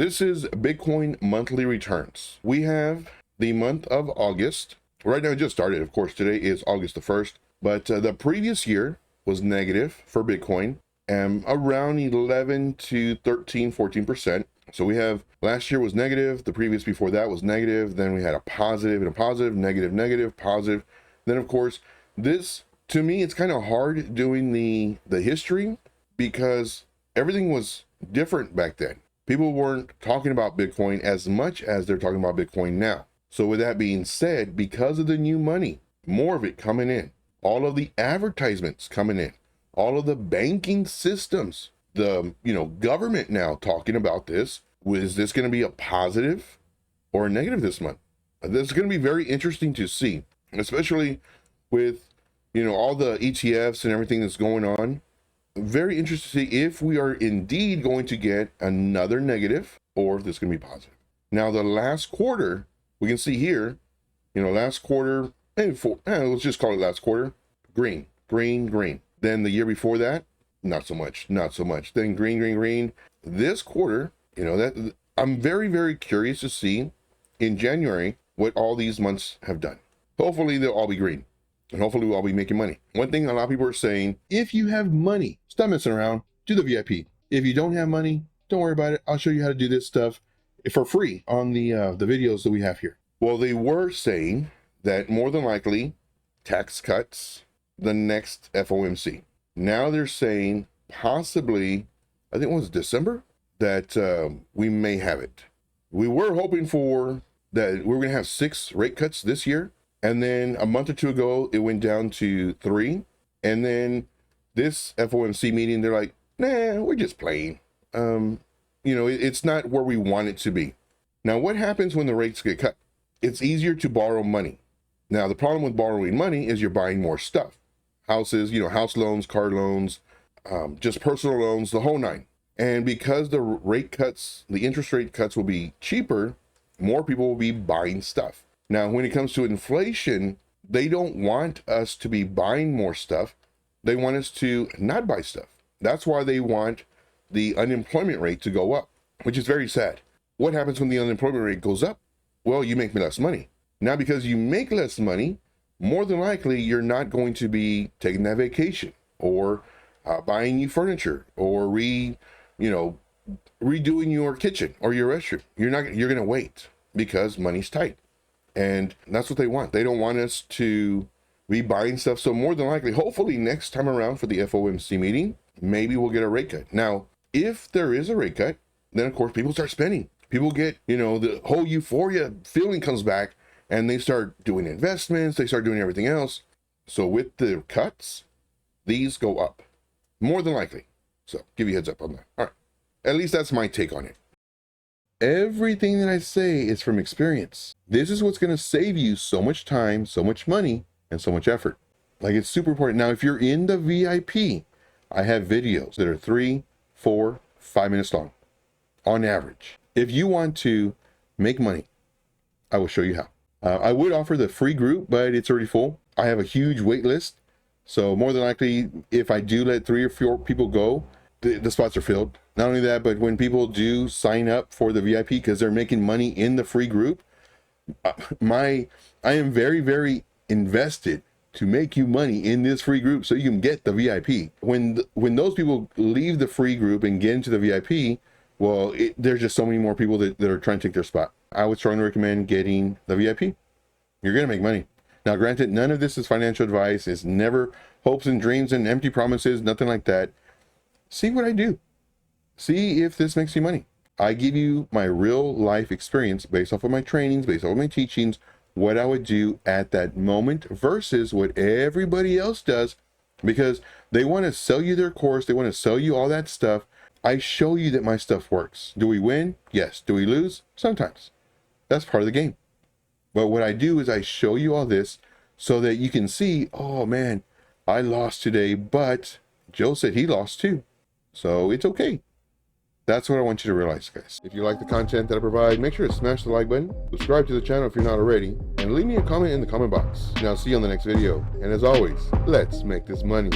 This is Bitcoin monthly returns. We have the month of August. Right now it just started. Of course, today is August the 1st, but the previous year was negative for Bitcoin and around 11 to 13, 14%. So we have last year was negative, the previous before that was negative, then we had a positive and a positive, negative, negative, positive. Then of course, this, to me, it's kind of hard doing the history because everything was different back then. People weren't talking about Bitcoin as much as they're talking about Bitcoin now. So with that being said, because of the new money, more of it coming in, all of the advertisements coming in, all of the banking systems, the government now talking about this. Is this going to be a positive or a negative this month? This is going to be very interesting to see, especially with all the ETFs and everything that's going on. Very interesting to see if we are indeed going to get another negative or if this is going to be positive. Now the last quarter, we can see here, last quarter, let's just call it last quarter, green, green, green. Then the year before that, not so much, not so much. Then green, green, green. This quarter, that I'm very, very curious to see in January what all these months have done. Hopefully they'll all be green and hopefully we'll all be making money. One thing a lot of people are saying, if you have money, stop messing around, do the VIP. If you don't have money, don't worry about it. I'll show you how to do this stuff for free on the videos that we have here. Well, they were saying that more than likely tax cuts the next FOMC. Now they're saying possibly, I think it was December, that we may have it. We were hoping for that we were going to have 6 rate cuts this year. And then a month or two ago, it went down to 3. And then this FOMC meeting, they're like, nah, we're just playing. It's not where we want it to be. Now, what happens when the rates get cut? It's easier to borrow money. Now, the problem with borrowing money is you're buying more stuff. Houses, house loans, car loans, just personal loans, the whole nine. And because the rate cuts, the interest rate cuts will be cheaper, more people will be buying stuff. Now, when it comes to inflation, they don't want us to be buying more stuff. They want us to not buy stuff. That's why they want the unemployment rate to go up, which is very sad. What happens when the unemployment rate goes up? Well, you make less money. Now, because you make less money, more than likely, you're not going to be taking that vacation or buying new furniture or redoing your kitchen or your restroom. You're going to wait because money's tight. And that's what they want. They don't want us to be buying stuff. So more than likely, hopefully next time around for the FOMC meeting, maybe we'll get a rate cut. Now, if there is a rate cut, then of course people start spending. People get, the whole euphoria feeling comes back. And they start doing investments, they start doing everything else. So with the cuts, these go up, more than likely. So give you a heads up on that. All right, at least that's my take on it. Everything that I say is from experience. This is what's gonna save you so much time, so much money, and so much effort. Like, it's super important. Now, if you're in the VIP, I have videos that are 3, 4, 5 minutes long, on average. If you want to make money, I will show you how. I would offer the free group, but it's already full. I have a huge wait list. So more than likely, if I do let 3 or 4 people go, the spots are filled. Not only that, but when people do sign up for the VIP because they're making money in the free group, I am very, very invested to make you money in this free group so you can get the VIP. When those people leave the free group and get into the VIP, well, there's just so many more people that are trying to take their spot. I would strongly recommend getting the VIP. You're going to make money. Now, granted, none of this is financial advice. It's never hopes and dreams and empty promises, nothing like that. See what I do. See if this makes you money. I give you my real life experience based off of my trainings, based off of my teachings, what I would do at that moment versus what everybody else does, because they want to sell you their course. They want to sell you all that stuff. I show you that my stuff works. Do we win? Yes. Do we lose? Sometimes. That's part of the game. But what I do is I show you all this so that you can see, oh man, I lost today, but Joe said he lost too. So it's okay. That's what I want you to realize, guys. If you like the content that I provide, make sure to smash the like button, subscribe to the channel if you're not already, and leave me a comment in the comment box. And I'll see you on the next video. And as always, let's make this money.